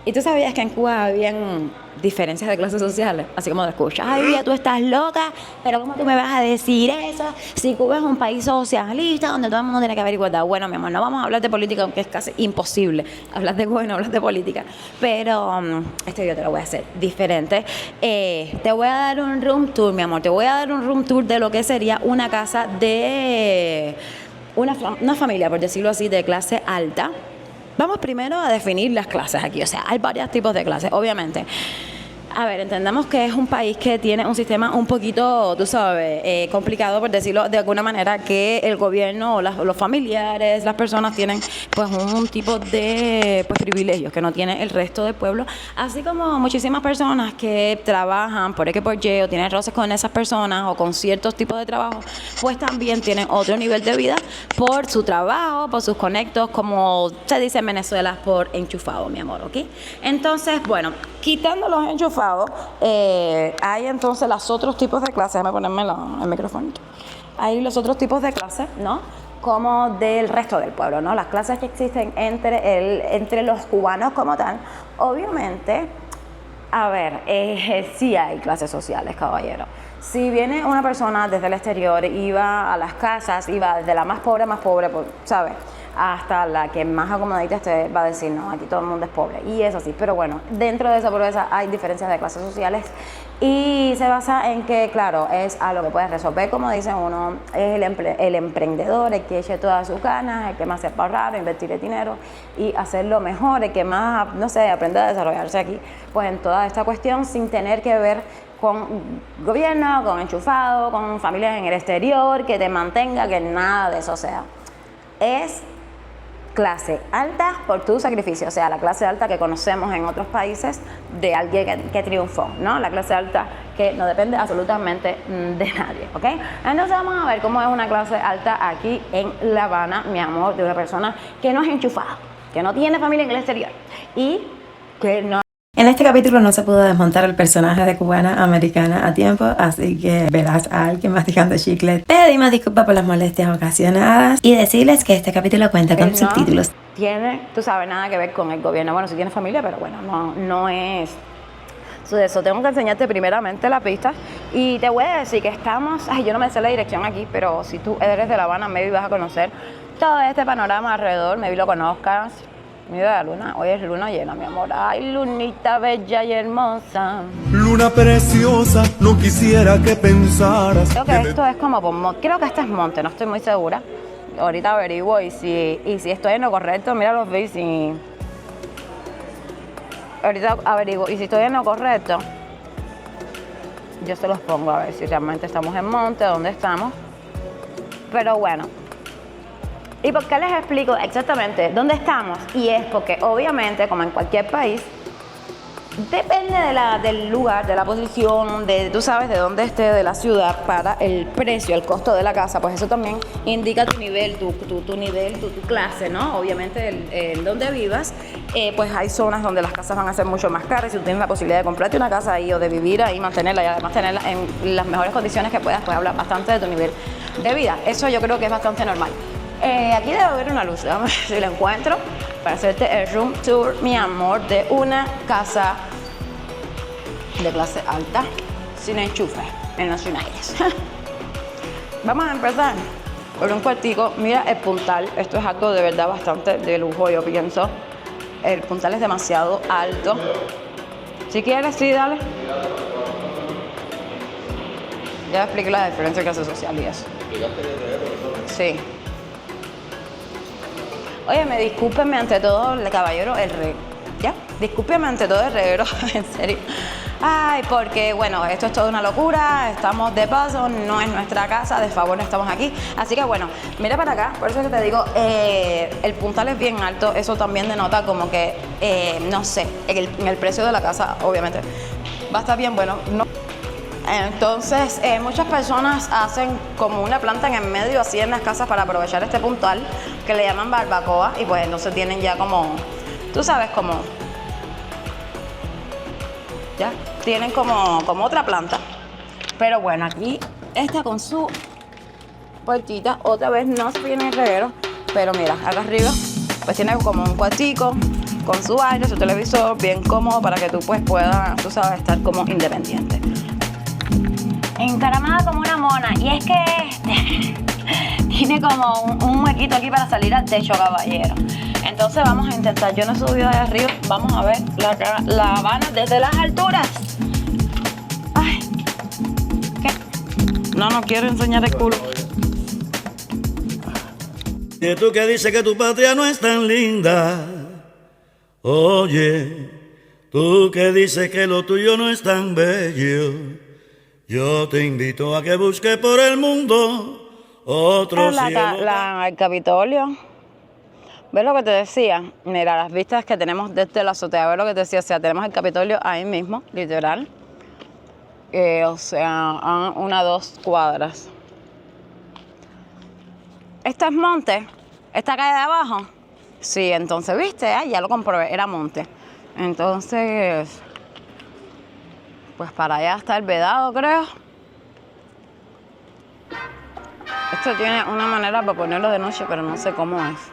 ¿Y tú sabías que en Cuba habían diferencias de clases sociales? Así como te escuchas, ay, Vía, tú estás loca, pero ¿cómo tú me vas a decir eso? Si Cuba es un país socialista donde todo el mundo tiene que haber igualdad. Bueno, mi amor, no vamos a hablar de política, aunque es casi imposible hablar de Cuba y no hablar de política. Pero este video te lo voy a hacer diferente. Te voy a dar un room tour, mi amor. Te voy a dar un room tour de lo que sería una casa de una familia, por decirlo así, de clase alta. Vamos primero a definir las clases aquí, o sea, hay varios tipos de clases, obviamente. A ver, entendamos que es un país que tiene un sistema un poquito, tú sabes, complicado, por decirlo de alguna manera, que el gobierno o los familiares, las personas tienen pues un tipo de pues, privilegios que no tiene el resto del pueblo, así como muchísimas personas que trabajan por X por Y o tienen roces con esas personas o con ciertos tipos de trabajo, pues también tienen otro nivel de vida por su trabajo, por sus conectos, como se dice en Venezuela, por enchufado, mi amor, ¿ok? Entonces, bueno, quitando los enchufados, hay entonces los otros tipos de clases. Déjame ponerme el micrófono. Hay los otros tipos de clases, ¿no? Como del resto del pueblo, ¿no? Las clases que existen entre los cubanos como tal. Obviamente, a ver, sí hay clases sociales, caballero. Si viene una persona desde el exterior y va a las casas, y va desde la más pobre, pues, ¿sabes? Hasta la que más acomodadita esté, va a decir, no, aquí todo el mundo es pobre. Y es así, pero bueno, dentro de esa pobreza hay diferencias de clases sociales y se basa en que, claro, es a lo que puedes resolver, como dice uno, es el emprendedor, el que eche todas sus ganas, el que más sepa ahorrar, invertir el dinero y hacerlo mejor, el que más, no sé, aprenda a desarrollarse aquí, pues en toda esta cuestión sin tener que ver con gobierno, con enchufado, con familias en el exterior, que te mantenga, que nada de eso sea. Es clase alta por tu sacrificio, o sea, la clase alta que conocemos en otros países de alguien que triunfó, ¿no? La clase alta que no depende absolutamente de nadie, ¿ok? Entonces vamos a ver cómo es una clase alta aquí en La Habana, mi amor, de una persona que no es enchufada, que no tiene familia en el exterior y que no... En este capítulo no se pudo desmontar el personaje de cubana americana a tiempo, así que verás a alguien masticando chicle. Pedimos disculpas por las molestias ocasionadas y decirles que este capítulo cuenta con subtítulos. Tiene, tú sabes, nada que ver con el gobierno. Bueno, sí tiene familia, pero bueno, no es... Eso, tengo que enseñarte primeramente la pista y te voy a decir que estamos... Ay, yo no me sé la dirección aquí, pero si tú eres de La Habana, maybe vas a conocer todo este panorama alrededor, maybe lo conozcas. Mira la luna, hoy es luna llena, mi amor. Ay, lunita bella y hermosa. Luna preciosa, no quisiera que pensaras. Creo que esto es como por monte. Creo que este es monte, no estoy muy segura. Ahorita averiguo y si estoy en lo correcto, mira los bits y... Ahorita averiguo y si estoy en lo correcto, yo se los pongo a ver si realmente estamos en monte, dónde estamos. Pero bueno. ¿Y por qué les explico exactamente dónde estamos? Y es porque obviamente, como en cualquier país, depende del lugar, de la posición, tú sabes de dónde esté de la ciudad para el precio, el costo de la casa, pues eso también indica tu nivel, tu nivel, tu clase, ¿no? Obviamente el donde vivas, pues hay zonas donde las casas van a ser mucho más caras. Si tú tienes la posibilidad de comprarte una casa ahí o de vivir ahí, mantenerla y además tenerla en las mejores condiciones que puedas, pues habla bastante de tu nivel de vida. Eso yo creo que es bastante normal. Aquí debe haber una luz, vamos a ver si la encuentro para hacerte el room tour, mi amor, de una casa de clase alta sin enchufe en los United. Vamos a empezar por un cuartico. Mira el puntal, esto es algo de verdad bastante de lujo, yo pienso. El puntal es demasiado alto. Si quieres, sí, dale. Ya expliqué la diferencia de clase social y eso. Sí. Oye, discúlpenme ante todo, el caballero, el rey. ¿Ya? Discúlpeme ante todo el reguero, en serio. Ay, porque bueno, esto es toda una locura, estamos de paso, no es nuestra casa, de favor no estamos aquí. Así que bueno, mira para acá, por eso es que te digo, el puntal es bien alto, eso también denota como que, no sé, en el precio de la casa, obviamente, va a estar bien bueno. No. Entonces, muchas personas hacen como una planta en el medio, así en las casas, para aprovechar este puntal, que le llaman barbacoa, y pues entonces tienen ya como, tú sabes, como, ya, tienen como otra planta. Pero bueno, aquí está con su puertita, otra vez no se viene el reguero, pero mira, acá arriba, pues tiene como un cuartico, con su aire, su televisor, bien cómodo para que tú pues puedas, tú sabes, estar como independiente. Encaramada como una mona. Y es que tiene como un huequito aquí para salir al techo, caballero. Entonces vamos a intentar. Yo no he subido de arriba. Vamos a ver la Habana desde las alturas. Ay. ¿Qué? No quiero enseñar el culo. Y tú que dices que tu patria no es tan linda. Oye, tú que dices que lo tuyo no es tan bello. Yo te invito a que busques por el mundo otro cielo. El Capitolio. ¿Ves lo que te decía? Mira, las vistas que tenemos desde la azotea. ¿Ves lo que te decía? O sea, tenemos el Capitolio ahí mismo, literal. O sea, a 2 cuadras. ¿Esto es monte? ¿Esta calle de abajo? Sí, entonces, ¿viste? Ya lo comprobé, era monte. Entonces, pues para allá está el Vedado, creo. Esto tiene una manera para ponerlo de noche, pero no sé cómo es.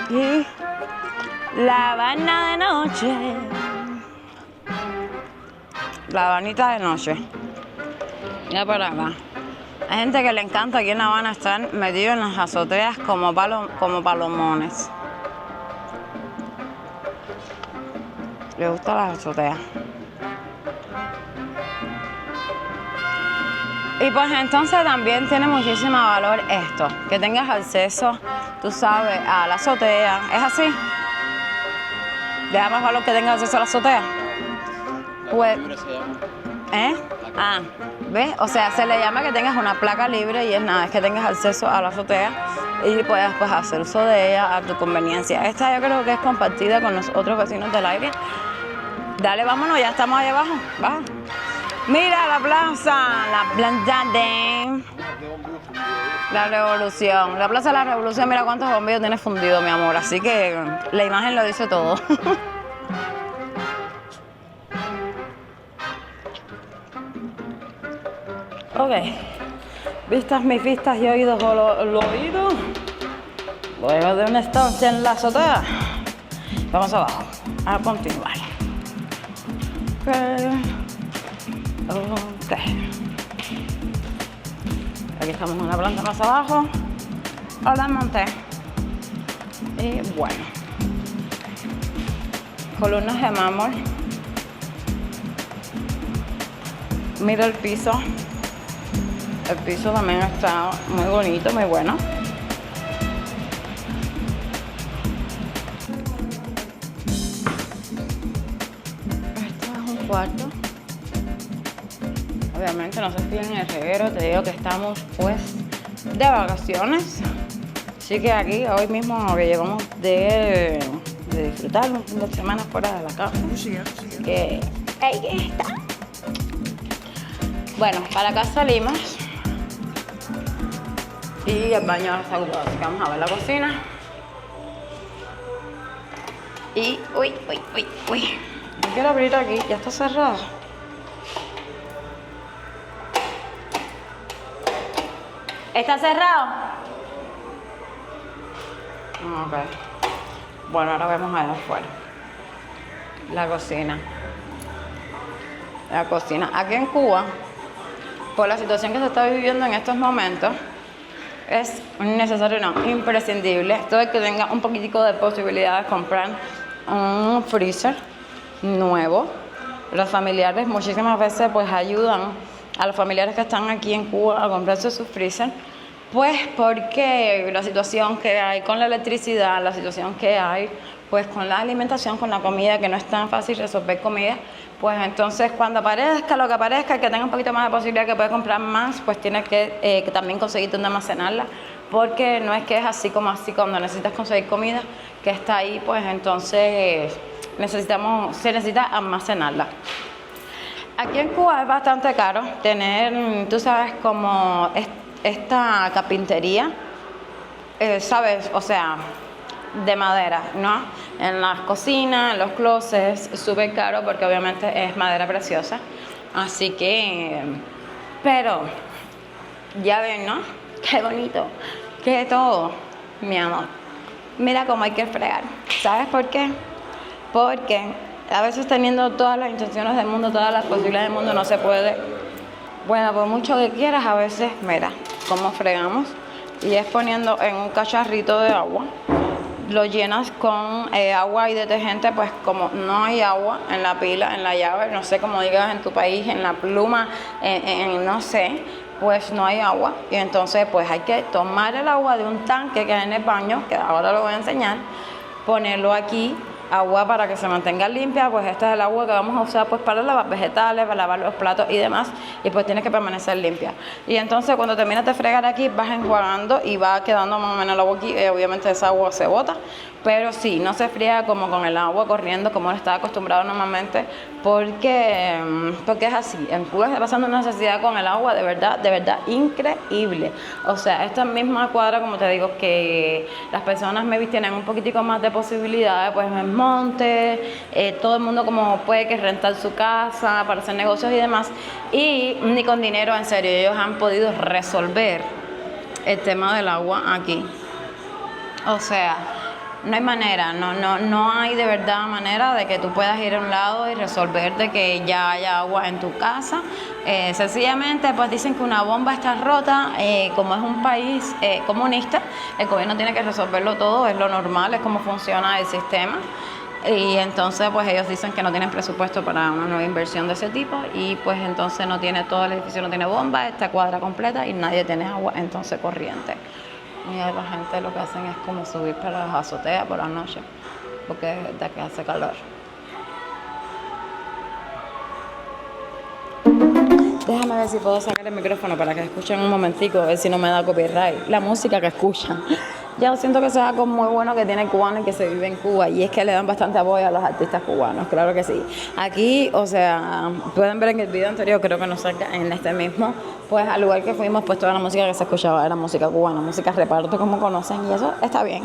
Y La Habana de noche. La Habanita de noche. Mira para acá. Hay gente que le encanta aquí en La Habana estar metido en las azoteas como palomones. Le gusta las azoteas. Y pues entonces también tiene muchísimo valor esto, que tengas acceso, tú sabes, a la azotea. ¿Es así? ¿Le da más valor que tengas acceso a la azotea? Pues, ¿eh? Ah, ¿ves? O sea, se le llama que tengas una placa libre y es nada, es que tengas acceso a la azotea y puedas pues hacer uso de ella a tu conveniencia. Esta yo creo que es compartida con los otros vecinos del área. Dale, vámonos, ya estamos ahí abajo. Baja. Mira la plaza de la Revolución. La Plaza de la Revolución, mira cuántos bombillos tiene fundido, mi amor. Así que la imagen lo dice todo. Ok. Mis vistas y oídos o lo oído. Luego de una estancia en la azotea. Vamos abajo. A continuar. Ok. Aquí estamos en una planta más abajo. Ahora monté. Y bueno. Columnas de mármol. Mira el piso. El piso también está muy bonito, muy bueno. Esto es un cuarto. Obviamente no se fíen en el reguero, te digo que estamos pues de vacaciones. Así que aquí hoy mismo que llevamos de disfrutar un fin de semana fuera de la casa. Así que ahí está. Bueno, para acá salimos. Y el baño ahora está ocupado, así que vamos a ver la cocina. Y, uy. No quiero abrir aquí, ya está cerrado. ¿Está cerrado? Ok. Bueno, ahora vemos allá afuera. La cocina. La cocina. Aquí en Cuba, por la situación que se está viviendo en estos momentos, es necesario, no, imprescindible. Todo el que tenga un poquitico de posibilidad de comprar un freezer nuevo. Los familiares muchísimas veces pues ayudan a los familiares que están aquí en Cuba a comprarse su freezer, pues porque la situación que hay con la electricidad, la situación que hay pues con la alimentación, con la comida, que no es tan fácil resolver comida, pues entonces cuando aparezca lo que aparezca, el que tenga un poquito más de posibilidad que pueda comprar más, pues tiene que también conseguir donde almacenarla, porque no es que es así cuando necesitas conseguir comida, que está ahí, pues entonces se necesita almacenarla. Aquí en Cuba es bastante caro tener, tú sabes, como esta carpintería, ¿sabes? O sea, de madera, ¿no? En las cocinas, en los closets, es súper caro porque obviamente es madera preciosa. Así que, pero, ya ven, ¿no? Qué bonito, qué todo, mi amor. Mira cómo hay que fregar. ¿Sabes por qué? porque a veces teniendo todas las intenciones del mundo, todas las posibilidades del mundo, no se puede. Bueno, por mucho que quieras, a veces, mira, cómo fregamos, y es poniendo en un cacharrito de agua, lo llenas con agua y detergente, pues como no hay agua en la pila, en la llave, no sé cómo digas en tu país, en la pluma, no sé, pues no hay agua, y entonces pues hay que tomar el agua de un tanque que hay en el baño, que ahora lo voy a enseñar, ponerlo aquí, agua para que se mantenga limpia, pues esta es el agua que vamos a usar pues para lavar vegetales, para lavar los platos y demás, y pues tiene que permanecer limpia. Y entonces cuando terminas de fregar aquí, vas enjuagando y va quedando más o menos el agua aquí, obviamente esa agua se bota, pero sí, no se friega como con el agua corriendo, como lo está acostumbrado normalmente, porque es así. En Cuba está pasando una necesidad con el agua de verdad increíble. O sea, esta misma cuadra, como te digo, que las personas maybe tienen un poquitico más de posibilidades, pues en monte, todo el mundo como puede que rentar su casa para hacer negocios y demás, y ni con dinero, en serio, ellos han podido resolver el tema del agua aquí. O sea, no hay manera, no hay de verdad manera de que tú puedas ir a un lado y resolver de que ya haya agua en tu casa. Sencillamente pues dicen que una bomba está rota, como es un país comunista, el gobierno tiene que resolverlo todo, es lo normal, es como funciona el sistema. Y entonces pues ellos dicen que no tienen presupuesto para una nueva inversión de ese tipo, y pues entonces no tiene, todo el edificio no tiene bomba, esta cuadra completa, y nadie tiene agua entonces corriente. Y la gente lo que hacen es como subir para las azoteas por la noche, porque de que hace calor. Déjame ver si puedo sacar el micrófono para que escuchen un momentico, a ver si no me da copyright. La música que escuchan. Yo siento que eso es algo muy bueno que tiene el cubano y que se vive en Cuba, y es que le dan bastante apoyo a los artistas cubanos, claro que sí. Aquí, o sea, pueden ver en el video anterior, creo que nos saca en este mismo, pues al lugar que fuimos, pues toda la música que se escuchaba era música cubana, música reparto, como conocen, y eso está bien.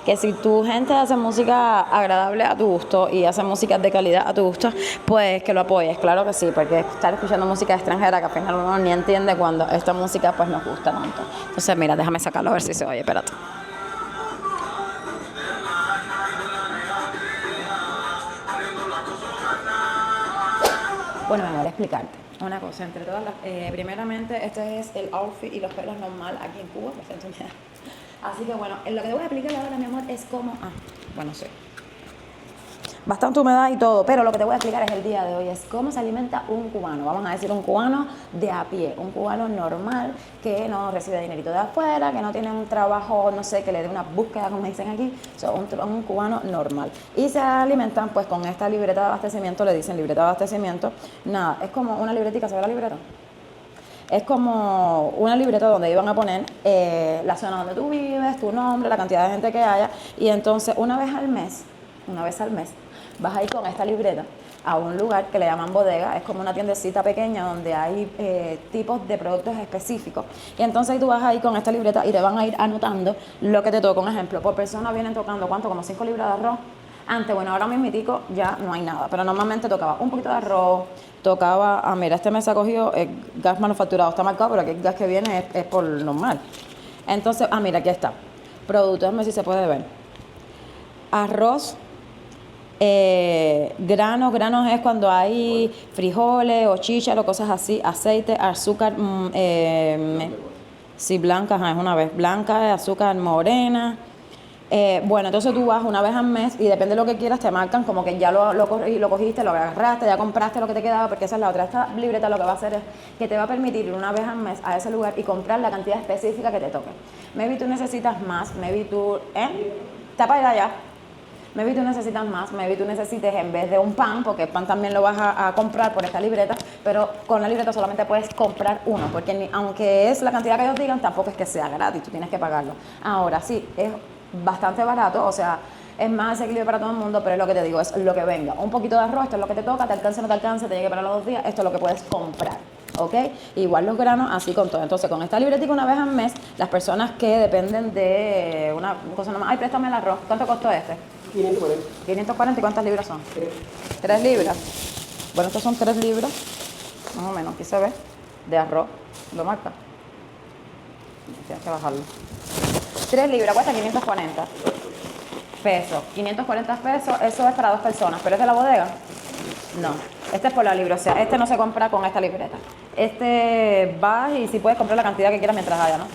Que si tu gente hace música agradable a tu gusto y hace música de calidad a tu gusto, pues que lo apoyes, claro que sí, porque estar escuchando música extranjera que al final uno ni entiende cuando esta música pues nos gusta tanto. Entonces mira, déjame sacarlo a ver si se oye, espérate. Bueno, me voy a explicarte una cosa. Entre todas las, primeramente, este es el outfit y los pelos normal aquí en Cuba, por humedad. Así que bueno, lo que te voy a explicar ahora, mi amor, es cómo... sí. Bastante humedad y todo, pero lo que te voy a explicar es el día de hoy, es cómo se alimenta un cubano, vamos a decir un cubano de a pie, un cubano normal que no recibe dinerito de afuera, que no tiene un trabajo, no sé, que le dé una búsqueda, como dicen aquí, un cubano normal. Y se alimentan pues con esta libreta de abastecimiento, le dicen libreta de abastecimiento, nada, es como una libretica, ¿se ve la libreta? Es como una libreta donde iban a poner la zona donde tú vives, tu nombre, la cantidad de gente que haya, y entonces una vez al mes, vas a ir con esta libreta a un lugar que le llaman bodega, es como una tiendecita pequeña donde hay tipos de productos específicos, y entonces tú vas a ir con esta libreta y te van a ir anotando lo que te toca. Un ejemplo, por persona vienen tocando, ¿cuánto? Como 5 libras de arroz. Antes, bueno, ahora mismitico ya no hay nada, pero normalmente tocaba un poquito de arroz, tocaba, mira, este mes ha cogido gas manufacturado, está marcado, pero aquí el gas que viene es por normal. Entonces, mira, aquí está, productos, déjame ver si se puede ver. Arroz, granos es cuando hay frijoles o chícharos, cosas así, aceite, azúcar, sí, blanca, es una vez, blanca, azúcar morena. Bueno, entonces tú vas una vez al mes y depende de lo que quieras, te marcan como que ya lo cogiste, lo agarraste, ya compraste lo que te quedaba, porque esa es la otra. Esta libreta lo que va a hacer es que te va a permitir ir una vez al mes a ese lugar y comprar la cantidad específica que te toque. Maybe tú necesitas más, maybe tú, está para allá. Maybe tú necesitas más, maybe tú necesites en vez de un pan, porque el pan también lo vas a comprar por esta libreta, pero con la libreta solamente puedes comprar uno, porque aunque es la cantidad que ellos digan, tampoco es que sea gratis, tú tienes que pagarlo. Ahora sí, es bastante barato, o sea, es más asequible para todo el mundo, pero es lo que te digo, es lo que venga. Un poquito de arroz, esto es lo que te toca, te alcance o no te alcance, te llegue para los 2 días, esto es lo que puedes comprar, ¿ok? Igual los granos, así con todo. Entonces, con esta libretica una vez al mes, las personas que dependen de una cosa nomás, préstame el arroz, ¿cuánto costó este? 540. 540, ¿y cuántas libras son? 3 libras. Bueno, estos son 3 libras, más o menos, aquí se ve, de arroz, lo marca. Tienes que bajarlo. 3 libras, cuesta 540. pesos. 540 pesos, eso es para 2 personas. ¿Pero es de la bodega? No. Este es por la libra, o sea, este no se compra con esta libreta. Este vas y si puedes comprar la cantidad que quieras mientras haya, ¿no?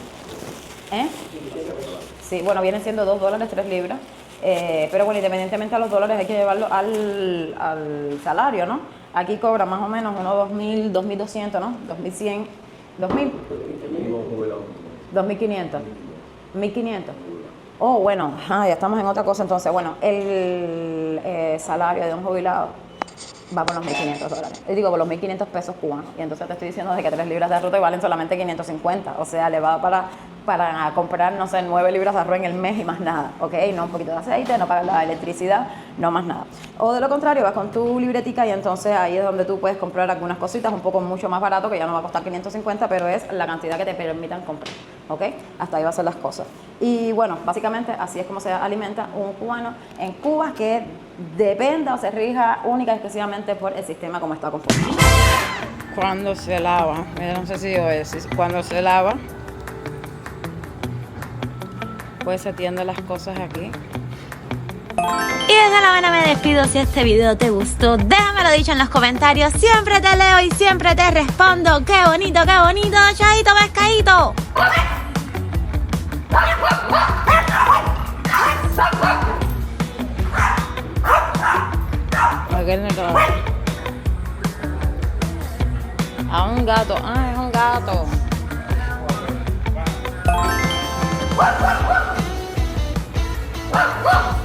Sí, bueno, vienen siendo $2, 3 libras. Pero bueno, independientemente de los dólares hay que llevarlo al salario, ¿no? Aquí cobra más o menos unos 2.000, 2.200, ¿no? 2.100, 2.000. 2.500. 1.500. Oh, bueno, ya estamos en otra cosa entonces. Bueno, el salario de un jubilado va por los $1.500. Digo, por los 1.500 pesos cubanos. Y entonces te estoy diciendo de que 3 libras de arroz te valen solamente 550. O sea, le va para comprar, no sé, 9 libras de arroz en el mes y más nada. ¿Ok? No un poquito de aceite, no pagar la electricidad, no más nada. O de lo contrario, vas con tu libretica y entonces ahí es donde tú puedes comprar algunas cositas un poco mucho más barato, que ya no va a costar 550, pero es la cantidad que te permitan comprar. ¿Ok? Hasta ahí va a ser las cosas. Y bueno, básicamente así es como se alimenta un cubano en Cuba, que dependa o se rija única y exclusivamente por el sistema como está conformado. Cuando se lava, no sé si oyes, cuando se lava, pues se tienden las cosas aquí. Y desde La Habana me despido. Si este video te gustó, déjamelo dicho en los comentarios. Siempre te leo y siempre te respondo. ¡Qué bonito, qué bonito! ¡Chaito, pescadito! A un gato, es un gato. Wow, wow, wow.